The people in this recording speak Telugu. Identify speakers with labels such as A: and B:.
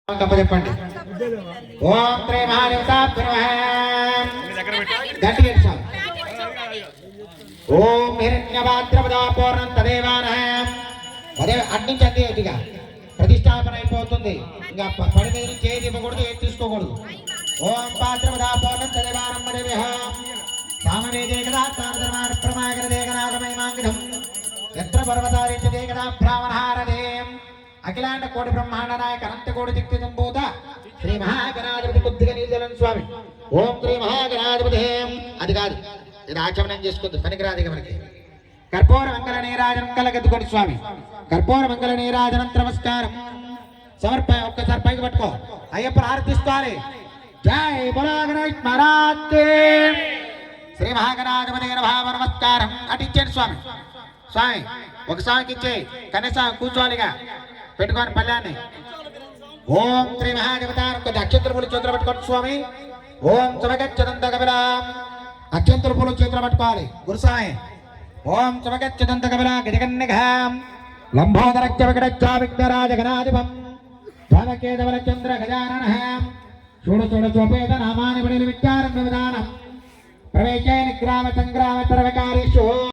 A: చెప్పండి. ఓం శ్రీ మహాదేవతాభ్యో గట్టి చేస్తాం. ఓం హిరణ్యపాత్రపదాపూర్ణం తదేవానహం. అదే అడ్డించండి, ఇదిగా ప్రతిష్టాపన అయిపోతుంది. ఇంకా పడి మీద చేతి ఇవ్వకూడదు, ఏది తీసుకోకూడదు. ఓం పాత్రపదాపూర్ణం తదేవానం మదేహం సామవేదే కదా తామధర్మాన ప్రమాగరదే గనాగమయమాంగిధం యత్ర పర్వతారిత్యదే కదా బ్రాహ్మణహారదేం అఖిలాండ కోటి బ్రహ్మాండ నాయక అనంత కోటి శక్తి సంభూత శ్రీ మహాగణాధిపతి బుద్ధిగా నీలన్ స్వామి. ఓం శ్రీ మహాగణాధిపతి. అది కాదు, ఇది ఆచమనం చేసుకుంది పనికిరాదిగా మనకి. కర్పూర మంగళ నీరాజనం కలగెత్తుకోండి స్వామి. కర్పూర మంగళ నీరాజనం నమస్కారం సమర్ప. ఒక్కసారి పైకి పట్టుకో, అయ్యప్ప ఆరతిస్తాలి. జై బోలో గణేష్ మహారాజ్. శ్రీ మహాగణాధిపతి నమస్కారం. అటు ఇచ్చేయండి స్వామి. స్వామి ఒక స్వామికి ఇచ్చే కనీసం కూర్చోవాలిగా పెట్టుకోని పళ్ళ్యాన్ని. ఓం శ్రీ మహాదేవతారు కొద్ది అక్షంతర పూలు చేతులు పెట్టుకోండి స్వామి. ఓం చుమగచ్చదంత కపిలా అక్షంతర పూలు చేతులు పట్టుకోవాలి గురుస్వామి. ఓం చుమగచ్చదంత కపిలా గజగన్నిఘాం లంబోదరక్ష వికటచ్చా విఘ్నరాజ గణాధిపం ధ్వమకేదవర చంద్ర గజాననః చూడ చూడ చూపేత నామాని పడిన విచారం విధానం ప్రవేశే నిగ్రామ సంగ్రామ సర్వకారీషు.